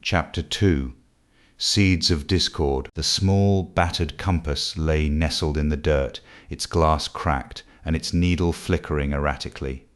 Chapter 2. Seeds of Discord. The small, battered compass lay nestled in the dirt, its glass cracked, and its needle flickering erratically.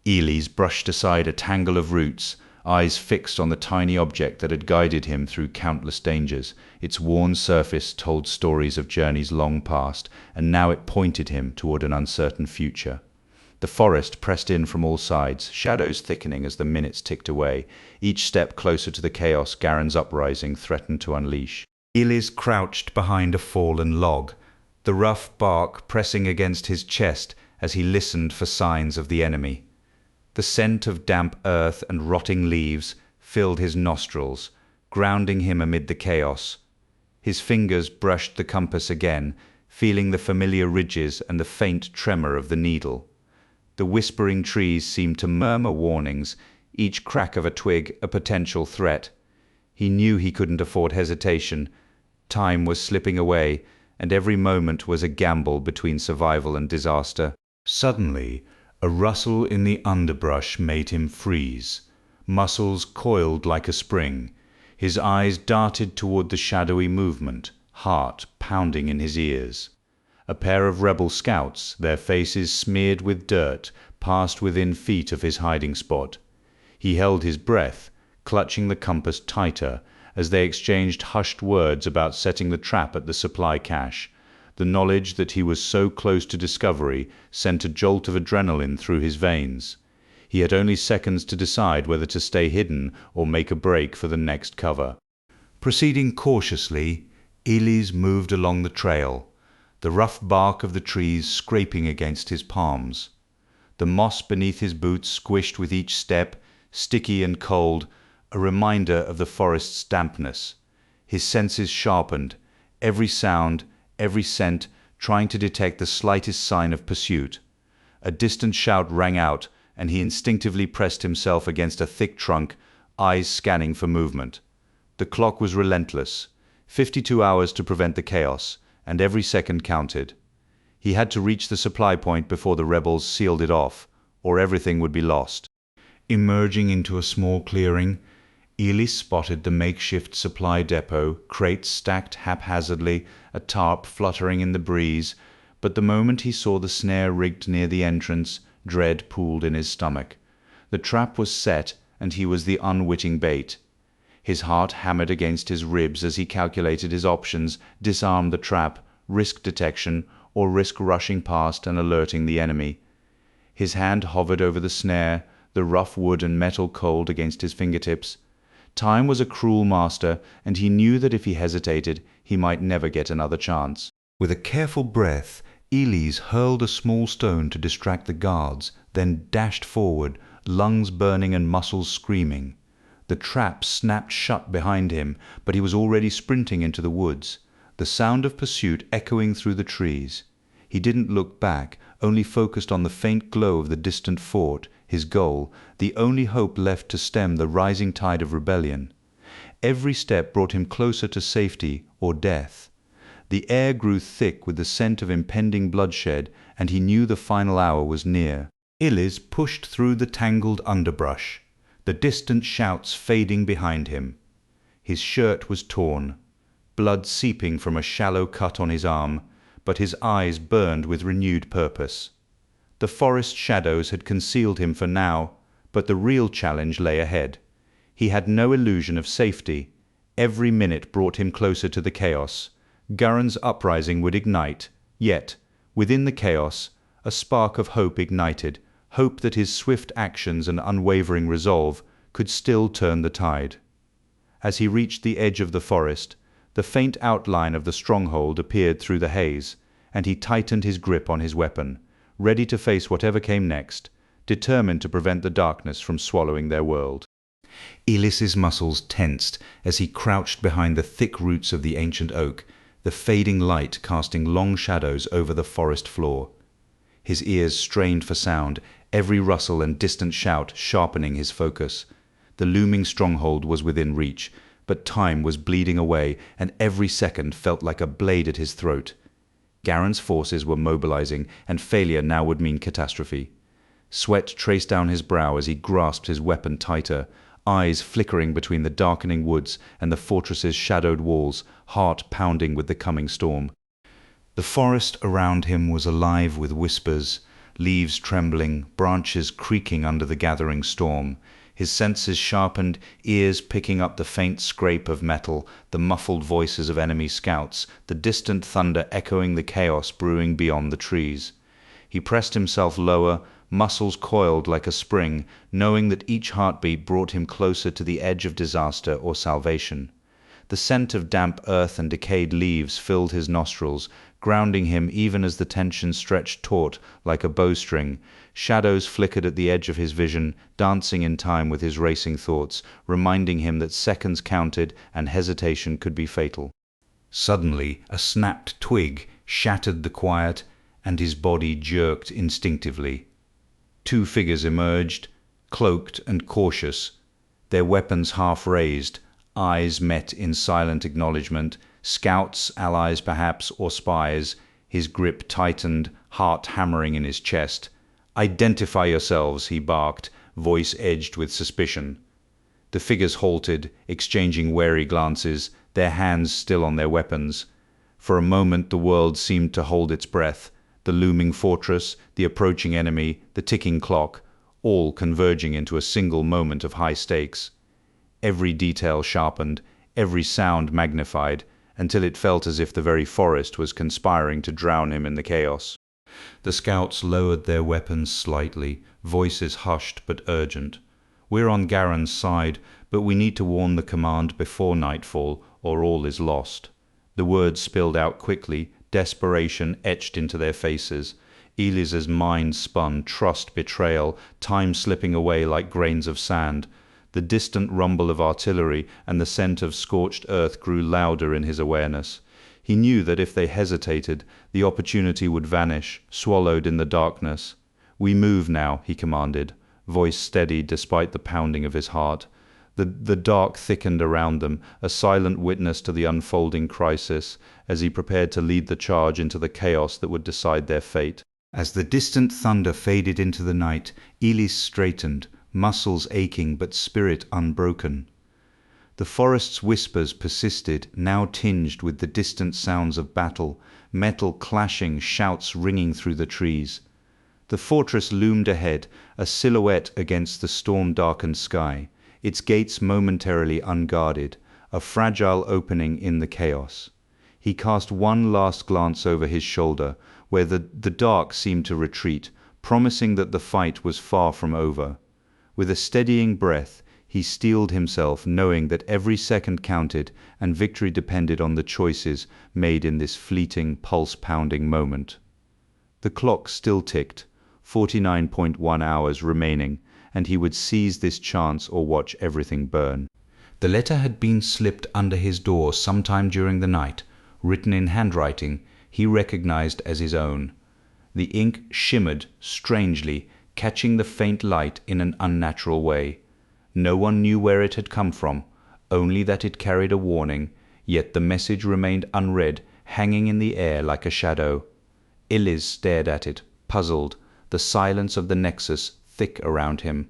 Elise brushed aside a tangle of roots, eyes fixed on the tiny object that had guided him through countless dangers. Its worn surface told stories of journeys long past, and now it pointed him toward an uncertain future. The forest pressed in from all sides, shadows thickening as the minutes ticked away. Each step closer to the chaos Garen's uprising threatened to unleash. Elise crouched behind a fallen log, the rough bark pressing against his chest as he listened for signs of the enemy. The scent of damp earth and rotting leaves filled his nostrils, grounding him amid the chaos. His fingers brushed the compass again, feeling the familiar ridges and the faint tremor of the needle. The whispering trees seemed to murmur warnings, each crack of a twig a potential threat. He knew he couldn't afford hesitation. Time was slipping away, and every moment was a gamble between survival and disaster. Suddenly, a rustle in the underbrush made him freeze. Muscles coiled like a spring. His eyes darted toward the shadowy movement, heart pounding in his ears. A pair of rebel scouts, their faces smeared with dirt, passed within feet of his hiding spot. He held his breath, clutching the compass tighter, as they exchanged hushed words about setting the trap at the supply cache. The knowledge that he was so close to discovery sent a jolt of adrenaline through his veins. He had only seconds to decide whether to stay hidden or make a break for the next cover. Proceeding cautiously, Elise moved along the trail, the rough bark of the trees scraping against his palms. The moss beneath his boots squished with each step, sticky and cold, a reminder of the forest's dampness. His senses sharpened, every sound, every scent, trying to detect the slightest sign of pursuit. A distant shout rang out, and he instinctively pressed himself against a thick trunk, eyes scanning for movement. The clock was relentless, 52 hours to prevent the chaos, and every second counted. He had to reach the supply point before the rebels sealed it off, or everything would be lost. Emerging into a small clearing, Elise spotted the makeshift supply depot, crates stacked haphazardly, a tarp fluttering in the breeze, but the moment he saw the snare rigged near the entrance, dread pooled in his stomach. The trap was set, and he was the unwitting bait. His heart hammered against his ribs as he calculated his options: disarm the trap, risk detection, or risk rushing past and alerting the enemy. His hand hovered over the snare, the rough wood and metal cold against his fingertips. Time was a cruel master, and he knew that if he hesitated, he might never get another chance. With a careful breath, Elise hurled a small stone to distract the guards, then dashed forward, lungs burning and muscles screaming. The trap snapped shut behind him, but he was already sprinting into the woods, the sound of pursuit echoing through the trees. He didn't look back, only focused on the faint glow of the distant fort, his goal, the only hope left to stem the rising tide of rebellion. Every step brought him closer to safety or death. The air grew thick with the scent of impending bloodshed, and he knew the final hour was near. Elise pushed through the tangled underbrush, the distant shouts fading behind him. His shirt was torn, blood seeping from a shallow cut on his arm, but his eyes burned with renewed purpose. The forest shadows had concealed him for now, but the real challenge lay ahead. He had no illusion of safety. Every minute brought him closer to the chaos. Garen's uprising would ignite, yet, within the chaos, a spark of hope ignited, hope that his swift actions and unwavering resolve could still turn the tide. As he reached the edge of the forest, the faint outline of the stronghold appeared through the haze, and he tightened his grip on his weapon, ready to face whatever came next, determined to prevent the darkness from swallowing their world. Elise's muscles tensed as he crouched behind the thick roots of the ancient oak, the fading light casting long shadows over the forest floor. His ears strained for sound, every rustle and distant shout sharpening his focus. The looming stronghold was within reach, but time was bleeding away, and every second felt like a blade at his throat. Garen's forces were mobilizing, and failure now would mean catastrophe. Sweat traced down his brow as he grasped his weapon tighter, eyes flickering between the darkening woods and the fortress's shadowed walls, heart pounding with the coming storm. The forest around him was alive with whispers, leaves trembling, branches creaking under the gathering storm. His senses sharpened, ears picking up the faint scrape of metal, the muffled voices of enemy scouts, the distant thunder echoing the chaos brewing beyond the trees. He pressed himself lower, muscles coiled like a spring, knowing that each heartbeat brought him closer to the edge of disaster or salvation. The scent of damp earth and decayed leaves filled his nostrils, grounding him even as the tension stretched taut like a bowstring. Shadows flickered at the edge of his vision, dancing in time with his racing thoughts, reminding him that seconds counted and hesitation could be fatal. Suddenly, a snapped twig shattered the quiet, and his body jerked instinctively. Two figures emerged, cloaked and cautious, their weapons half raised. Eyes met in silent acknowledgement, scouts, allies perhaps, or spies. His grip tightened, heart hammering in his chest. "Identify yourselves," he barked, voice edged with suspicion. The figures halted, exchanging wary glances, their hands still on their weapons. For a moment the world seemed to hold its breath, the looming fortress, the approaching enemy, the ticking clock, all converging into a single moment of high stakes. Every detail sharpened, every sound magnified, until it felt as if the very forest was conspiring to drown him in the chaos. The scouts lowered their weapons slightly, voices hushed but urgent. "We're on Garen's side, but we need to warn the command before nightfall, or all is lost." The words spilled out quickly, desperation etched into their faces. Elis's mind spun, trust, betrayal, time slipping away like grains of sand. The distant rumble of artillery and the scent of scorched earth grew louder in his awareness. He knew that if they hesitated, the opportunity would vanish, swallowed in the darkness. "We move now," he commanded, voice steady despite the pounding of his heart. The dark thickened around them, a silent witness to the unfolding crisis, as he prepared to lead the charge into the chaos that would decide their fate. As the distant thunder faded into the night, Elis straightened, muscles aching but spirit unbroken. The forest's whispers persisted, now tinged with the distant sounds of battle, metal clashing, shouts ringing through the trees. The fortress loomed ahead, a silhouette against the storm-darkened sky, its gates momentarily unguarded, a fragile opening in the chaos. He cast one last glance over his shoulder, where the dark seemed to retreat, promising that the fight was far from over. With a steadying breath, he steeled himself, knowing that every second counted and victory depended on the choices made in this fleeting, pulse-pounding moment. The clock still ticked, 49.1 hours remaining, and he would seize this chance or watch everything burn. The letter had been slipped under his door sometime during the night, written in handwriting he recognized as his own. The ink shimmered strangely, catching the faint light in an unnatural way. No one knew where it had come from, only that it carried a warning, yet the message remained unread, hanging in the air like a shadow. Elis stared at it, puzzled, the silence of the nexus thick around him.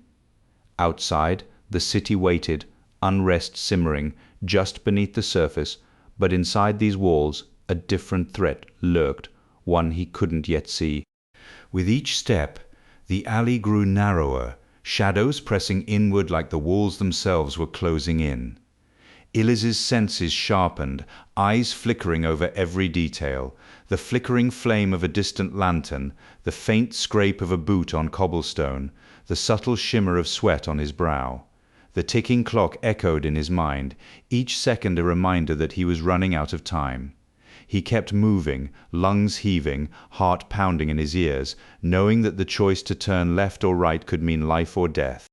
Outside, the city waited, unrest simmering, just beneath the surface, but inside these walls a different threat lurked, one he couldn't yet see. With each step, the alley grew narrower, shadows pressing inward like the walls themselves were closing in. Elis's senses sharpened, eyes flickering over every detail, the flickering flame of a distant lantern, the faint scrape of a boot on cobblestone, the subtle shimmer of sweat on his brow. The ticking clock echoed in his mind, each second a reminder that he was running out of time. He kept moving, lungs heaving, heart pounding in his ears, knowing that the choice to turn left or right could mean life or death.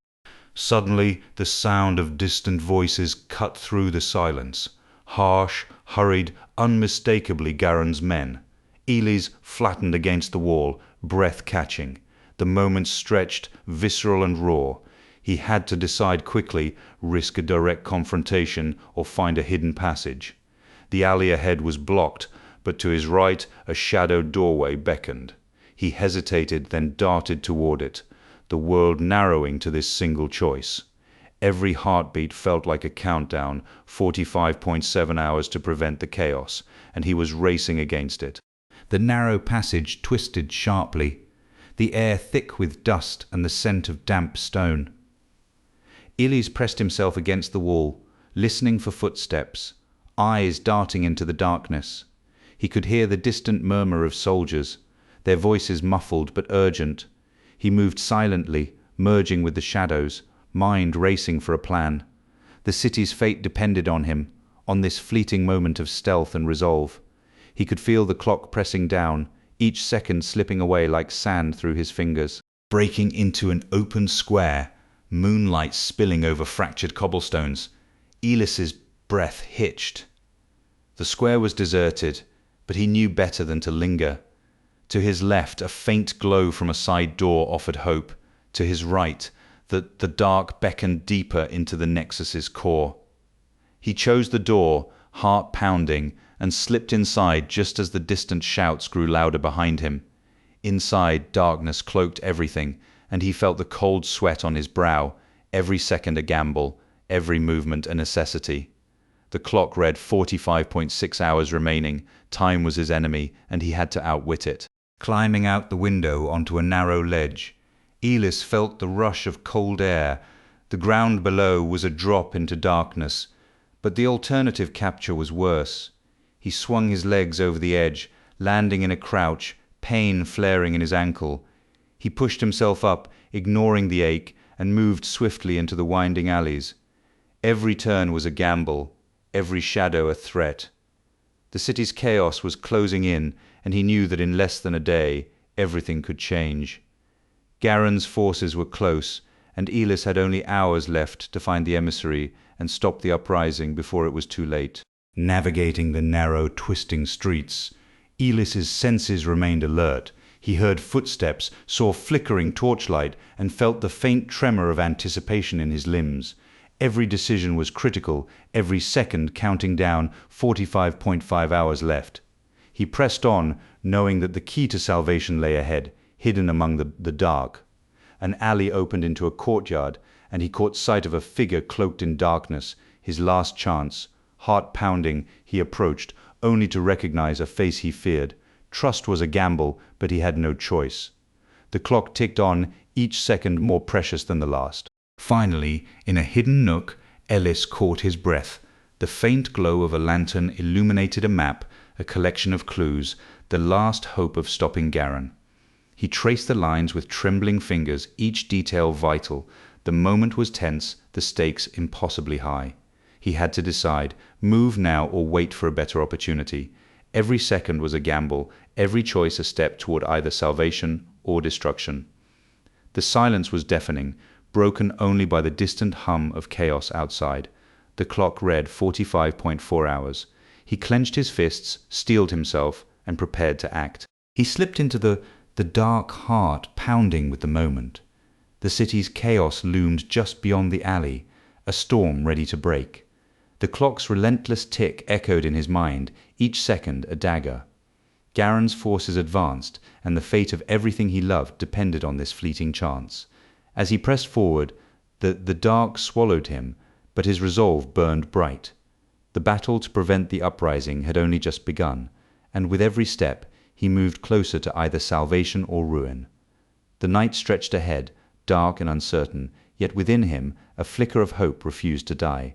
Suddenly, the sound of distant voices cut through the silence. Harsh, hurried, unmistakably Garen's men. Elis flattened against the wall, breath catching. The moments stretched, visceral and raw. He had to decide quickly, risk a direct confrontation or find a hidden passage. The alley ahead was blocked, but to his right a shadowed doorway beckoned. He hesitated, then darted toward it, the world narrowing to this single choice. Every heartbeat felt like a countdown, 45.7 hours to prevent the chaos, and he was racing against it. The narrow passage twisted sharply, the air thick with dust and the scent of damp stone. Elise pressed himself against the wall, listening for footsteps, eyes darting into the darkness. He could hear the distant murmur of soldiers, their voices muffled but urgent. He moved silently, merging with the shadows, mind racing for a plan. The city's fate depended on him, on this fleeting moment of stealth and resolve. He could feel the clock pressing down, each second slipping away like sand through his fingers. Breaking into an open square, moonlight spilling over fractured cobblestones, Elise's breath hitched. The square was deserted, but he knew better than to linger. To his left, a faint glow from a side door offered hope. To his right, the dark beckoned deeper into the Nexus's core. He chose the door, heart pounding, and slipped inside just as the distant shouts grew louder behind him. Inside, darkness cloaked everything, and he felt the cold sweat on his brow, every second a gamble, every movement a necessity. The clock read 45.6 hours remaining. Time was his enemy, and he had to outwit it. Climbing out the window onto a narrow ledge, Elise felt the rush of cold air. The ground below was a drop into darkness, but the alternative capture was worse. He swung his legs over the edge, landing in a crouch, pain flaring in his ankle. He pushed himself up, ignoring the ache, and moved swiftly into the winding alleys. Every turn was a gamble, every shadow a threat. The city's chaos was closing in, and he knew that in less than a day, everything could change. Garen's forces were close, and Elise had only hours left to find the emissary and stop the uprising before it was too late. Navigating the narrow, twisting streets, Elise's senses remained alert. He heard footsteps, saw flickering torchlight, and felt the faint tremor of anticipation in his limbs. Every decision was critical, every second counting down, 45.5 hours left. He pressed on, knowing that the key to salvation lay ahead, hidden among the dark. An alley opened into a courtyard, and he caught sight of a figure cloaked in darkness. His last chance. Heart pounding, he approached, only to recognize a face he feared. Trust was a gamble, but he had no choice. The clock ticked on, each second more precious than the last. Finally, in a hidden nook, Ellis caught his breath. The faint glow of a lantern illuminated a map, a collection of clues, the last hope of stopping Garen. He traced the lines with trembling fingers, each detail vital. The moment was tense, the stakes impossibly high. He had to decide, move now or wait for a better opportunity. Every second was a gamble, every choice a step toward either salvation or destruction. The silence was deafening, broken only by the distant hum of chaos outside. The clock read 45.4 hours. He clenched his fists, steeled himself, and prepared to act. He slipped into the dark heart pounding with the moment. The city's chaos loomed just beyond the alley, a storm ready to break. The clock's relentless tick echoed in his mind, each second a dagger. Garen's forces advanced, and the fate of everything he loved depended on this fleeting chance. As he pressed forward, the dark swallowed him, but his resolve burned bright. The battle to prevent the uprising had only just begun, and with every step he moved closer to either salvation or ruin. The night stretched ahead, dark and uncertain, yet within him a flicker of hope refused to die.